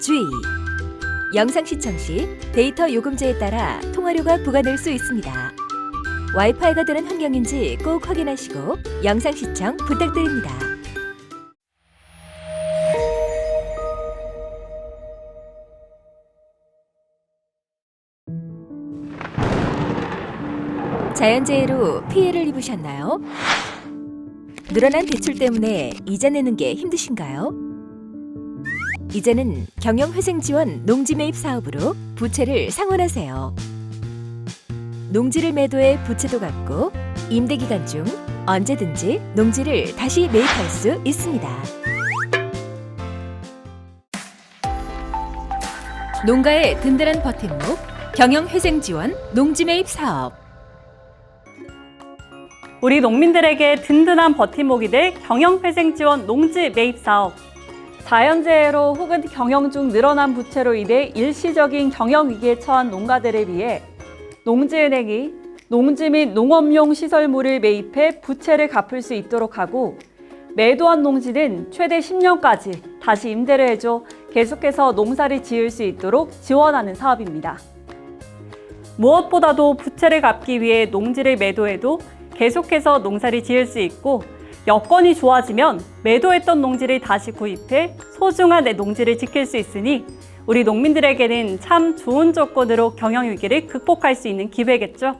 주의! 영상 시청 시 데이터 요금제에 따라 통화료가 부과될 수 있습니다. 와이파이가 되는 환경인지 꼭 확인하시고 영상 시청 부탁드립니다. 자연재해로 피해를 입으셨나요? 늘어난 대출 때문에 이자 내는 게 힘드신가요? 이제는 경영회생지원 농지매입 사업으로 부채를 상환하세요. 농지를 매도해 부채도 갚고 임대기간 중 언제든지 농지를 다시 매입할 수 있습니다. 농가의 든든한 버팀목, 경영회생지원 농지매입 사업. 우리 농민들에게 든든한 버팀목이 될 경영회생지원 농지 매입 사업. 자연재해로 혹은 경영 중 늘어난 부채로 인해 일시적인 경영위기에 처한 농가들을 위해 농지은행이 농지 및 농업용 시설물을 매입해 부채를 갚을 수 있도록 하고, 매도한 농지는 최대 10년까지 다시 임대를 해줘 계속해서 농사를 지을 수 있도록 지원하는 사업입니다. 무엇보다도 부채를 갚기 위해 농지를 매도해도 계속해서 농사를 지을 수 있고, 여건이 좋아지면 매도했던 농지를 다시 구입해 소중한 내 농지를 지킬 수 있으니 우리 농민들에게는 참 좋은 조건으로 경영위기를 극복할 수 있는 기회겠죠.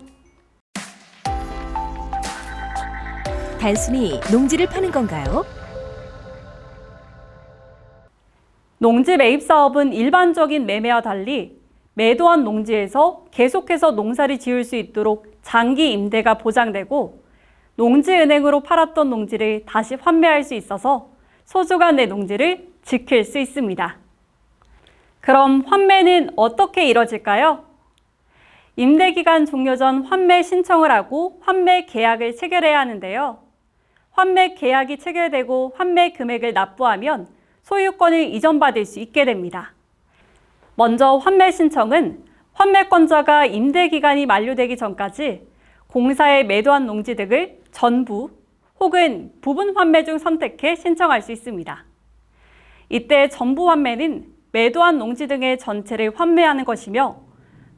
단순히 농지를 파는 건가요? 농지 매입 사업은 일반적인 매매와 달리 매도한 농지에서 계속해서 농사를 지을 수 있도록 장기 임대가 보장되고, 농지은행으로 팔았던 농지를 다시 환매할 수 있어서 소중한 내 농지를 지킬 수 있습니다. 그럼 환매는 어떻게 이뤄질까요? 임대기간 종료 전 환매 신청을 하고 환매 계약을 체결해야 하는데요. 환매 계약이 체결되고 환매 금액을 납부하면 소유권을 이전받을 수 있게 됩니다. 먼저 환매 신청은 환매권자가 임대기간이 만료되기 전까지 공사에 매도한 농지 등을 전부 혹은 부분 환매 중 선택해 신청할 수 있습니다. 이때 전부 환매는 매도한 농지 등의 전체를 환매하는 것이며,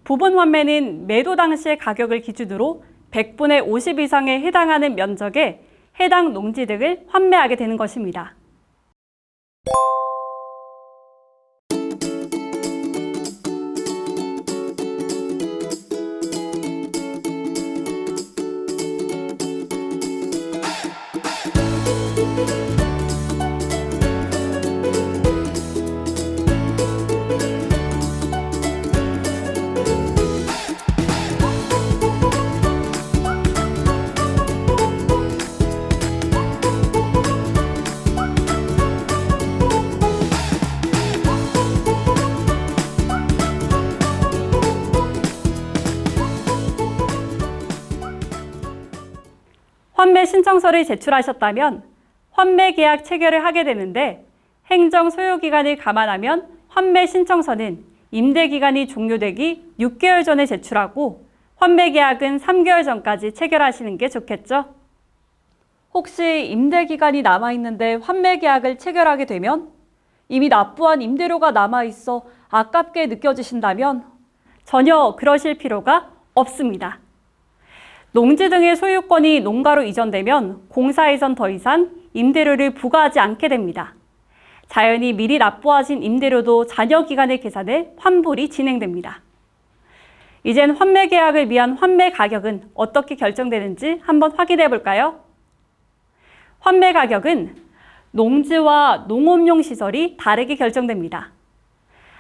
부분 환매는 매도 당시의 가격을 기준으로 100분의 50 이상에 해당하는 면적에 해당 농지 등을 환매하게 되는 것입니다. 환매 신청서를 제출하셨다면 환매 계약 체결을 하게 되는데, 행정 소요기간을 감안하면 환매 신청서는 임대기간이 종료되기 6개월 전에 제출하고 환매 계약은 3개월 전까지 체결하시는 게 좋겠죠? 혹시 임대기간이 남아있는데 환매 계약을 체결하게 되면 이미 납부한 임대료가 남아있어 아깝게 느껴지신다면 전혀 그러실 필요가 없습니다. 농지 등의 소유권이 농가로 이전되면 공사에선 더 이상 임대료를 부과하지 않게 됩니다. 자연히 미리 납부하신 임대료도 잔여 기간을 계산해 환불이 진행됩니다. 이젠 환매 계약을 위한 환매 가격은 어떻게 결정되는지 한번 확인해 볼까요? 환매 가격은 농지와 농업용 시설이 다르게 결정됩니다.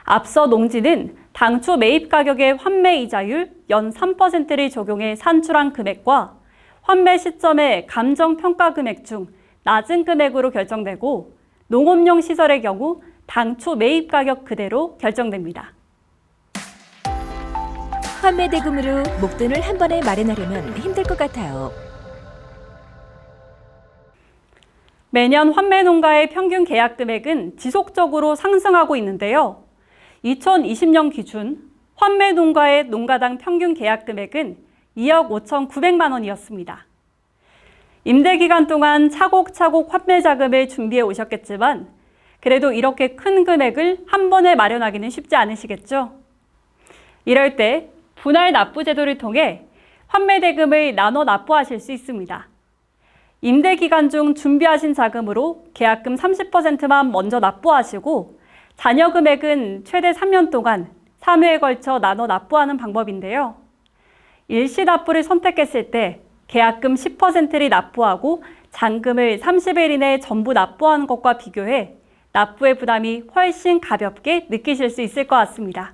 앞서 농지는 당초 매입 가격의 환매 이자율 연 3%를 적용해 산출한 금액과 환매 시점의 감정 평가 금액 중 낮은 금액으로 결정되고, 농업용 시설의 경우 당초 매입 가격 그대로 결정됩니다. 환매 대금으로 목돈을 한 번에 마련하려면 힘들 것 같아요. 매년 환매 농가의 평균 계약 금액은 지속적으로 상승하고 있는데요. 2020년 기준 환매 농가의 농가당 평균 계약 금액은 2억 5,900만 원이었습니다. 임대기간 동안 차곡차곡 환매 자금을 준비해 오셨겠지만 그래도 이렇게 큰 금액을 한 번에 마련하기는 쉽지 않으시겠죠? 이럴 때 분할 납부 제도를 통해 환매 대금을 나눠 납부하실 수 있습니다. 임대 기간 중 준비하신 자금으로 계약금 30%만 먼저 납부하시고 잔여 금액은 최대 3년 동안 3회에 걸쳐 나눠 납부하는 방법인데요. 일시 납부를 선택했을 때 계약금 10%를 납부하고 잔금을 30일 이내에 전부 납부하는 것과 비교해 납부의 부담이 훨씬 가볍게 느끼실 수 있을 것 같습니다.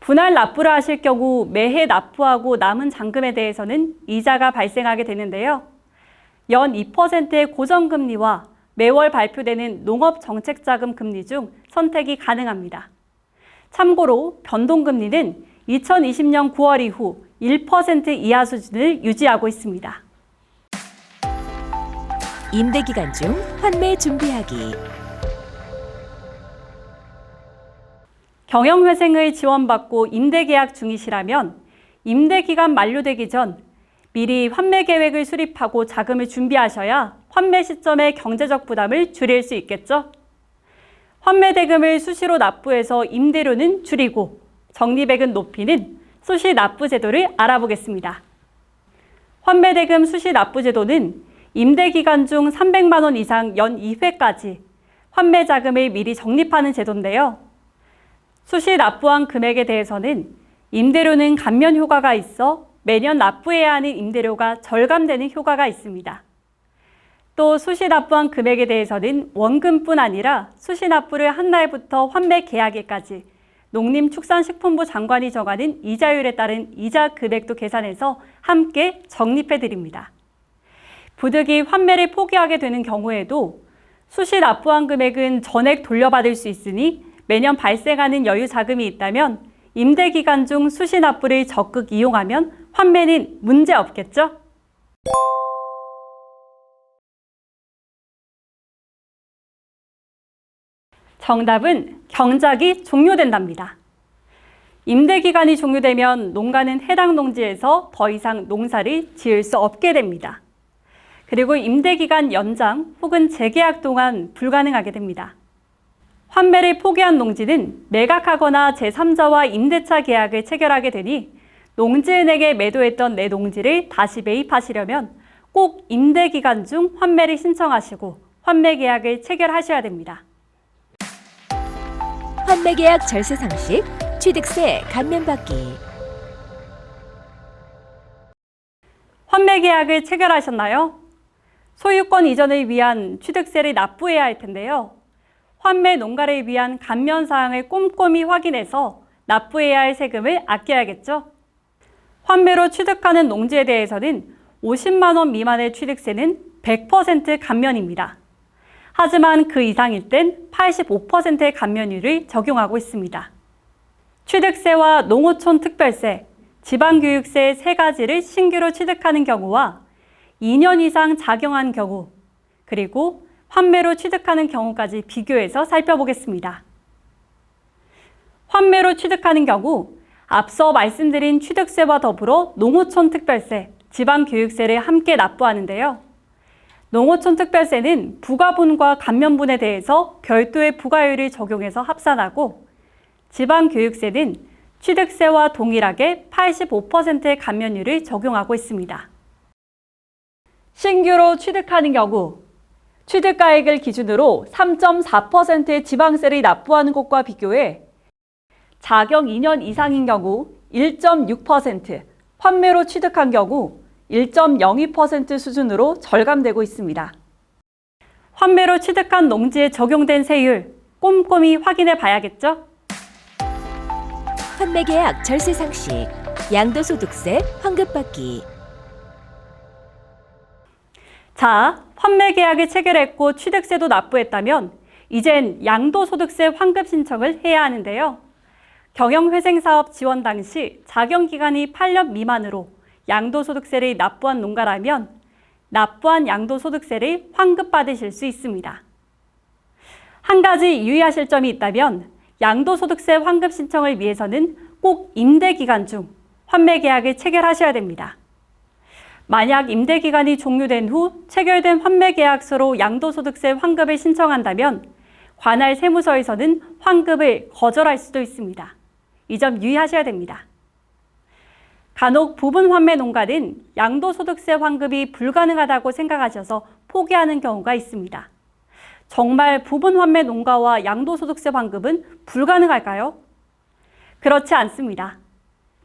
분할 납부를 하실 경우 매해 납부하고 남은 잔금에 대해서는 이자가 발생하게 되는데요. 연 2%의 고정금리와 매월 발표되는 농업정책자금 금리 중 선택이 가능합니다. 참고로 변동금리는 2020년 9월 이후 1% 이하 수준을 유지하고 있습니다. 임대기간 중 환매 준비하기. 경영회생을 지원받고 임대계약 중이시라면 임대기간 만료되기 전 미리 환매 계획을 수립하고 자금을 준비하셔야 환매 시점의 경제적 부담을 줄일 수 있겠죠? 환매 대금을 수시로 납부해서 임대료는 줄이고 적립액은 높이는 수시 납부 제도를 알아보겠습니다. 환매 대금 수시 납부 제도는 임대 기간 중 300만 원 이상 연 2회까지 환매 자금을 미리 적립하는 제도인데요. 수시 납부한 금액에 대해서는 임대료는 감면 효과가 있어 매년 납부해야 하는 임대료가 절감되는 효과가 있습니다. 또 수시 납부한 금액에 대해서는 원금뿐 아니라 수시 납부를 한 날부터 환매 계약일까지 농림축산식품부 장관이 정하는 이자율에 따른 이자 금액도 계산해서 함께 적립해 드립니다. 부득이 환매를 포기하게 되는 경우에도 수시 납부한 금액은 전액 돌려받을 수 있으니 매년 발생하는 여유 자금이 있다면 임대 기간 중 수시 납부를 적극 이용하면 환매는 문제 없겠죠? 정답은 경작이 종료된답니다. 임대 기간이 종료되면 농가는 해당 농지에서 더 이상 농사를 지을 수 없게 됩니다. 그리고 임대 기간 연장 혹은 재계약 동안 불가능하게 됩니다. 환매를 포기한 농지는 매각하거나 제3자와 임대차 계약을 체결하게 되니 농지은에게 매도했던 내 농지를 다시 매입하시려면 꼭 임대 기간 중 환매를 신청하시고 환매 계약을 체결하셔야 됩니다. 환매 계약 절세 상식, 취득세 감면받기. 환매 계약을 체결하셨나요? 소유권 이전을 위한 취득세를 납부해야 할 텐데요. 환매 농가를 위한 감면 사항을 꼼꼼히 확인해서 납부해야 할 세금을 아껴야겠죠. 환매로 취득하는 농지에 대해서는 50만 원 미만의 취득세는 100% 감면입니다. 하지만 그 이상일 땐 85%의 감면율을 적용하고 있습니다. 취득세와 농어촌 특별세, 지방교육세 세 가지를 신규로 취득하는 경우와 2년 이상 작용한 경우, 그리고 환매로 취득하는 경우까지 비교해서 살펴보겠습니다. 환매로 취득하는 경우 앞서 말씀드린 취득세와 더불어 농어촌 특별세, 지방교육세를 함께 납부하는데요. 농어촌 특별세는 부가분과 감면분에 대해서 별도의 부가율을 적용해서 합산하고 지방교육세는 취득세와 동일하게 85%의 감면율을 적용하고 있습니다. 신규로 취득하는 경우 취득가액을 기준으로 3.4%의 지방세를 납부하는 것과 비교해 자격 2년 이상인 경우 1.6%, 환매로 취득한 경우 1.02% 수준으로 절감되고 있습니다. 환매로 취득한 농지에 적용된 세율 꼼꼼히 확인해 봐야겠죠? 환매 계약 절세 상식, 양도소득세 환급받기. 자, 환매 계약을 체결했고 취득세도 납부했다면 이젠 양도소득세 환급 신청을 해야 하는데요. 경영회생사업 지원 당시 작용기간이 8년 미만으로 양도소득세를 납부한 농가라면 납부한 양도소득세를 환급받으실 수 있습니다. 한 가지 유의하실 점이 있다면 양도소득세 환급 신청을 위해서는 꼭 임대기간 중 환매 계약을 체결하셔야 됩니다. 만약 임대기간이 종료된 후 체결된 환매계약서로 양도소득세 환급을 신청한다면 관할 세무서에서는 환급을 거절할 수도 있습니다. 이 점 유의하셔야 됩니다. 간혹 부분 환매 농가는 양도소득세 환급이 불가능하다고 생각하셔서 포기하는 경우가 있습니다. 정말 부분 환매 농가와 양도소득세 환급은 불가능할까요? 그렇지 않습니다.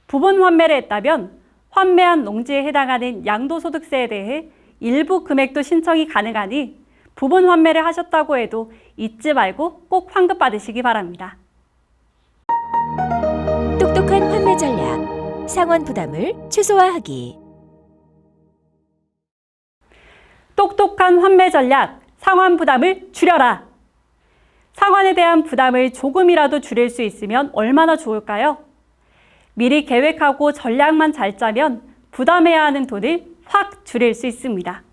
부분 환매를 했다면 환매한 농지에 해당하는 양도소득세에 대해 일부 금액도 신청이 가능하니 부분 환매를 하셨다고 해도 잊지 말고 꼭 환급받으시기 바랍니다. 똑똑한 환매 전략, 상환 부담을 최소화하기. 똑똑한 환매 전략, 상환 부담을 줄여라. 상환에 대한 부담을 조금이라도 줄일 수 있으면 얼마나 좋을까요? 미리 계획하고 전략만 잘 짜면 부담해야 하는 돈을 확 줄일 수 있습니다.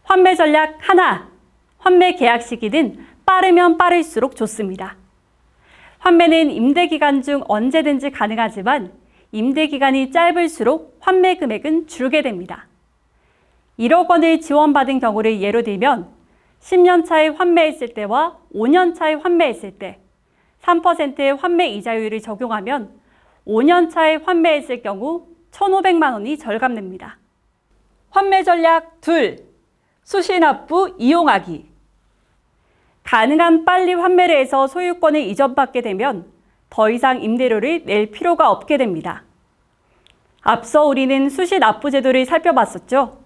환매 전략 하나, 환매 계약 시기는 빠르면 빠를수록 좋습니다. 환매는 임대기간 중 언제든지 가능하지만 임대기간이 짧을수록 환매 금액은 줄게 됩니다. 1억 원을 지원받은 경우를 예로 들면 10년 차에 환매했을 때와 5년 차에 환매했을 때 3%의 환매 이자율을 적용하면 5년 차에 환매했을 경우 1,500만 원이 절감됩니다. 환매 전략 둘, 수신납부 이용하기. 가능한 빨리 환매를 해서 소유권을 이전받게 되면 더 이상 임대료를 낼 필요가 없게 됩니다. 앞서 우리는 수신납부 제도를 살펴봤었죠.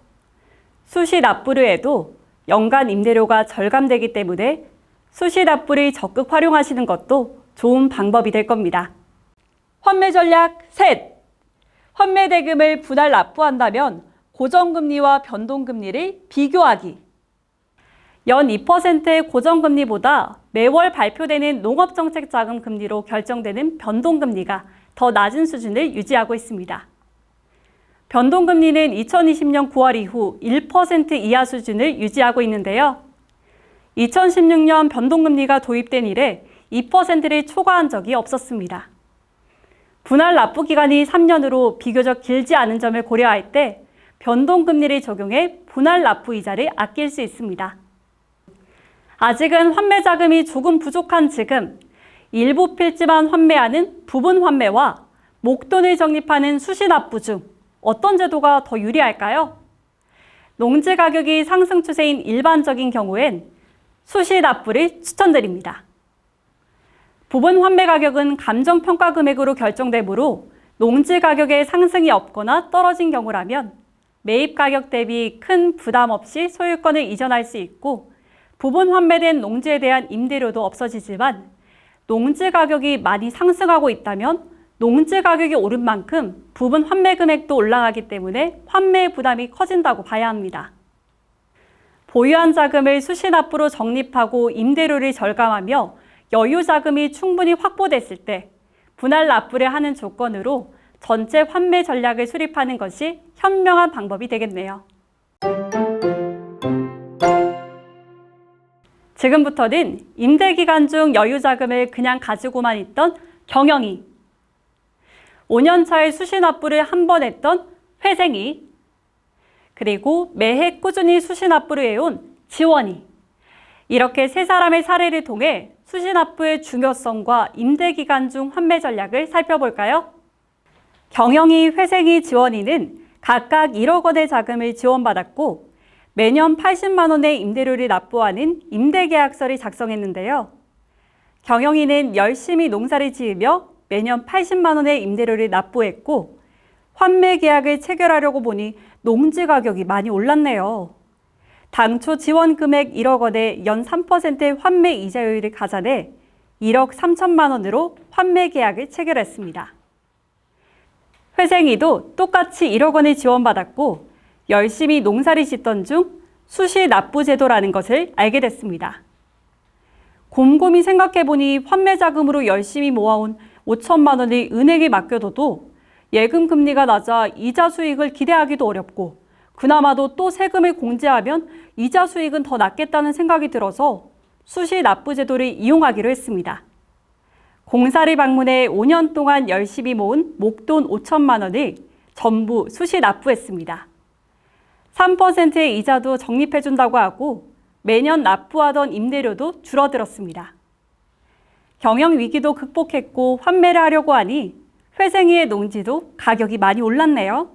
수신납부를 해도 연간 임대료가 절감되기 때문에 수신납부를 적극 활용하시는 것도 좋은 방법이 될 겁니다. 환매 전략 셋, 환매 대금을 분할 납부한다면 고정금리와 변동금리를 비교하기. 연 2%의 고정금리보다 매월 발표되는 농업정책자금 금리로 결정되는 변동금리가 더 낮은 수준을 유지하고 있습니다. 변동금리는 2020년 9월 이후 1% 이하 수준을 유지하고 있는데요. 2016년 변동금리가 도입된 이래 2%를 초과한 적이 없었습니다. 분할 납부 기간이 3년으로 비교적 길지 않은 점을 고려할 때 변동금리를 적용해 분할 납부 이자를 아낄 수 있습니다. 아직은 환매 자금이 조금 부족한 지금 일부 필지만 환매하는 부분 환매와 목돈을 적립하는 수신납부 중 어떤 제도가 더 유리할까요? 농지 가격이 상승 추세인 일반적인 경우엔 수신납부를 추천드립니다. 부분 환매 가격은 감정평가 금액으로 결정되므로 농지 가격의 상승이 없거나 떨어진 경우라면 매입 가격 대비 큰 부담 없이 소유권을 이전할 수 있고 부분 환매된 농지에 대한 임대료도 없어지지만 농지 가격이 많이 상승하고 있다면 농지 가격이 오른 만큼 부분 환매 금액도 올라가기 때문에 환매 부담이 커진다고 봐야 합니다. 보유한 자금을 수신납부로 적립하고 임대료를 절감하며 여유 자금이 충분히 확보됐을 때 분할 납부를 하는 조건으로 전체 환매 전략을 수립하는 것이 현명한 방법이 되겠네요. 지금부터는 임대기간 중 여유 자금을 그냥 가지고만 있던 경영이, 5년 차에 수신납부를 한 번 했던 회생이, 그리고 매해 꾸준히 수신납부를 해온 지원이, 이렇게 세 사람의 사례를 통해 수신납부의 중요성과 임대기간 중 환매 전략을 살펴볼까요? 경영이, 회생이, 지원이는 각각 1억 원의 자금을 지원받았고 매년 80만 원의 임대료를 납부하는 임대계약서를 작성했는데요. 경영이는 열심히 농사를 지으며 매년 80만 원의 임대료를 납부했고 환매 계약을 체결하려고 보니 농지 가격이 많이 올랐네요. 당초 지원 금액 1억 원에 연 3%의 환매 이자율을 가산해 1억 3천만 원으로 환매 계약을 체결했습니다. 회생이도 똑같이 1억 원을 지원받았고 열심히 농사를 짓던 중 수신납부 제도라는 것을 알게 됐습니다. 곰곰이 생각해보니 환매 자금으로 열심히 모아온 5천만 원을 은행에 맡겨둬도 예금 금리가 낮아 이자 수익을 기대하기도 어렵고 그나마도 또 세금을 공제하면 이자 수익은 더 낮겠다는 생각이 들어서 수신납부 제도를 이용하기로 했습니다. 공사를 방문해 5년 동안 열심히 모은 목돈 5천만 원을 전부 수시 납부했습니다. 3%의 이자도 적립해준다고 하고 매년 납부하던 임대료도 줄어들었습니다. 경영 위기도 극복했고 환매를 하려고 하니 회생이의 농지도 가격이 많이 올랐네요.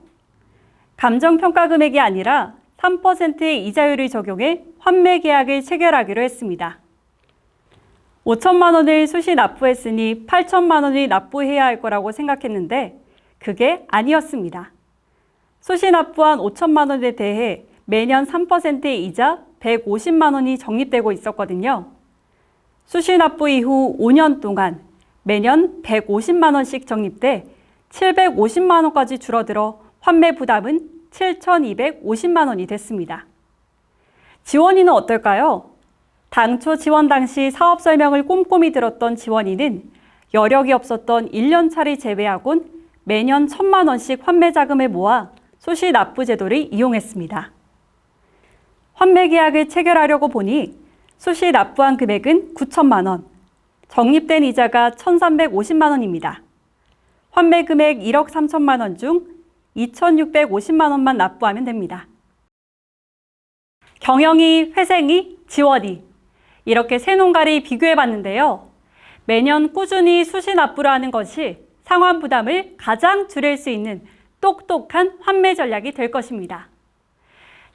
감정평가 금액이 아니라 3%의 이자율을 적용해 환매 계약을 체결하기로 했습니다. 5천만 원을 수시 납부했으니 8천만 원을 납부해야 할 거라고 생각했는데 그게 아니었습니다. 수시 납부한 5천만 원에 대해 매년 3%의 이자 150만 원이 적립되고 있었거든요. 수시 납부 이후 5년 동안 매년 150만 원씩 적립돼 750만 원까지 줄어들어 환매 부담은 7,250만 원이 됐습니다. 지원인은 어떨까요? 당초 지원 당시 사업 설명을 꼼꼼히 들었던 지원인은 여력이 없었던 1년차를 제외하곤 매년 1,000만 원씩 환매 자금을 모아 수시 납부 제도를 이용했습니다. 환매 계약을 체결하려고 보니 수시 납부한 금액은 9천만 원, 적립된 이자가 1,350만 원입니다. 환매 금액 1억 3천만 원 중 2,650만 원만 납부하면 됩니다. 경영이, 회생이, 지원이 이렇게 세 농가를 비교해 봤는데요. 매년 꾸준히 수시 납부를 하는 것이 상환 부담을 가장 줄일 수 있는 똑똑한 환매 전략이 될 것입니다.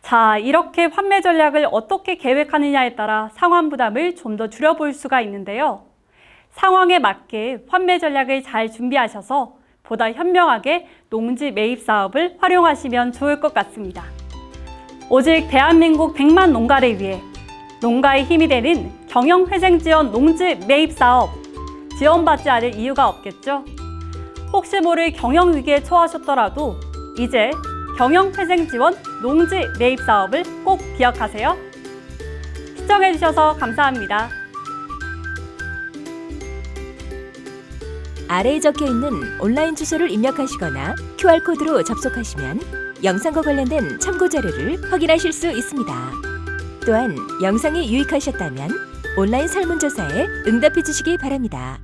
자, 이렇게 환매 전략을 어떻게 계획하느냐에 따라 상환 부담을 좀 더 줄여볼 수가 있는데요. 상황에 맞게 환매 전략을 잘 준비하셔서 보다 현명하게 농지 매입 사업을 활용하시면 좋을 것 같습니다. 오직 대한민국 100만 농가를 위해 농가의 힘이 되는 경영회생지원 농지 매입 사업 지원받지 않을 이유가 없겠죠? 혹시 모를 경영위기에 처하셨더라도 이제 경영회생지원 농지 매입 사업을 꼭 기억하세요. 시청해주셔서 감사합니다. 아래에 적혀 있는 온라인 주소를 입력하시거나 QR코드로 접속하시면 영상과 관련된 참고 자료를 확인하실 수 있습니다. 또한 영상이 유익하셨다면 온라인 설문조사에 응답해 주시기 바랍니다.